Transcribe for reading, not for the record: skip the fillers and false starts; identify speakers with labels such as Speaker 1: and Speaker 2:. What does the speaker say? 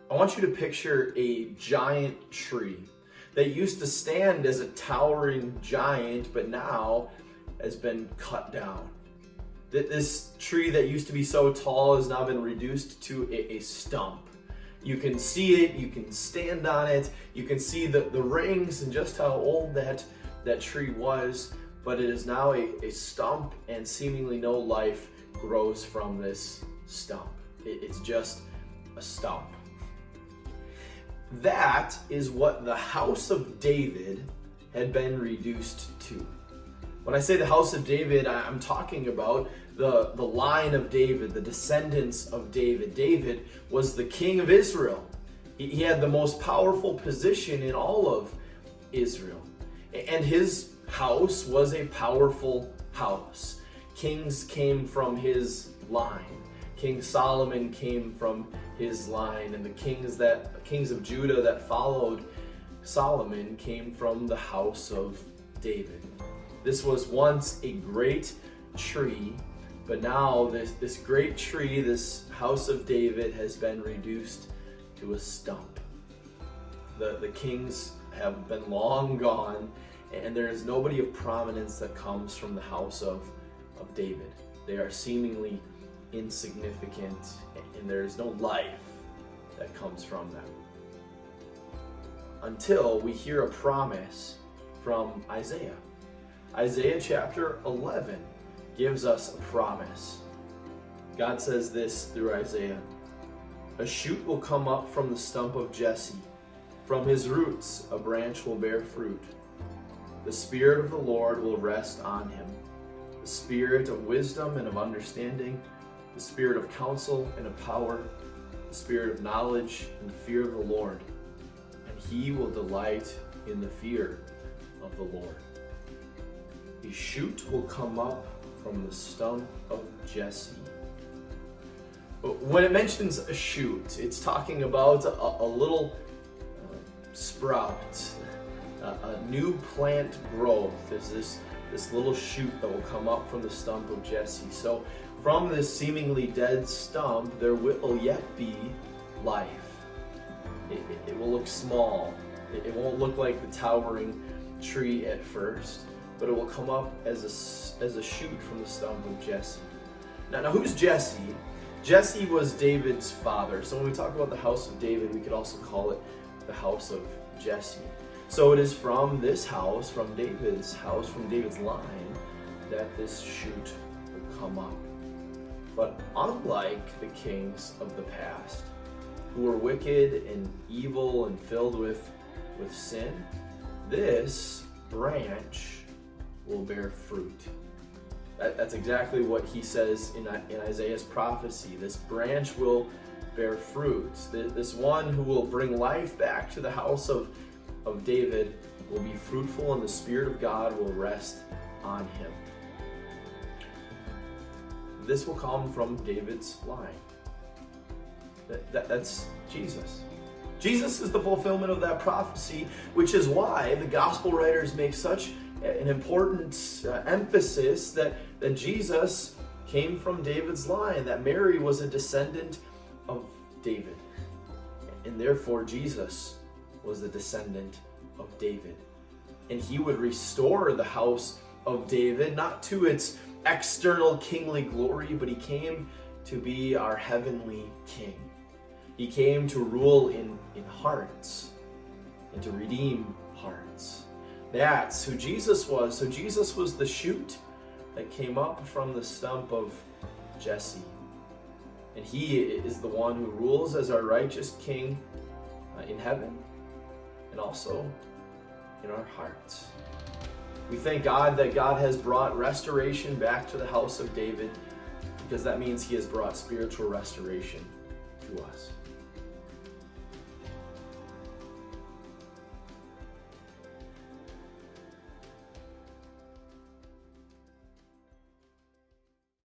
Speaker 1: I want you to picture a giant tree that used to stand as a towering giant, but now has been cut down. This tree that used to be so tall has now been reduced to a stump. You can see it, you can stand on it, you can see the rings and just how old that tree was, but it is now a stump, and seemingly no life grows from this stump. It's just a stump. That is what the house of David had been reduced to. When I say the house of David, I'm talking about the line of David, the descendants of David. David was the king of Israel. He had the most powerful position in all of Israel. And his house was a powerful house. Kings came from his line. King Solomon came from his line, and the kings of Judah that followed Solomon came from the house of David. This was once a great tree, but now this great tree, this house of David, has been reduced to a stump. The kings have been long gone, and there is nobody of prominence that comes from the house of David. They are seemingly insignificant, and there is no life that comes from them. Until we hear a promise from Isaiah. Isaiah chapter 11 gives us a promise. God says this through Isaiah: "A shoot will come up from the stump of Jesse. From his roots a branch will bear fruit. The Spirit of the Lord will rest on him, the Spirit of wisdom and of understanding, the Spirit of counsel and of power, the Spirit of knowledge and the fear of the Lord. And he will delight in the fear of the Lord." A shoot will come up from the stump of Jesse. When it mentions a shoot, it's talking about a little sprout, a new plant growth. Is this little shoot that will come up from the stump of Jesse. So from this seemingly dead stump, there will yet be life. It will look small. It won't look like the towering tree at first, but it will come up as a shoot from the stump of Jesse. Now who's Jesse? Jesse was David's father. So when we talk about the house of David, we could also call it the house of Jesse. So it is from this house, from David's house, from David's line, that this shoot will come up. But unlike the kings of the past, who were wicked and evil and filled with sin, this branch will bear fruit. That's exactly what he says in Isaiah's prophecy. This branch will bear fruit. This one who will bring life back to the house of David will be fruitful, and the Spirit of God will rest on him. This will come from David's line. That's Jesus. Jesus is the fulfillment of that prophecy, which is why the gospel writers make such an important emphasis that Jesus came from David's line, that Mary was a descendant of David, and therefore Jesus was a descendant of David. And he would restore the house of David, not to its external kingly glory, but he came to be our heavenly king. He came to rule in hearts and to redeem hearts. That's who Jesus was. So Jesus was the shoot that came up from the stump of Jesse. And he is the one who rules as our righteous king in heaven and also in our hearts. We thank God that God has brought restoration back to the house of David, because that means he has brought spiritual restoration to us.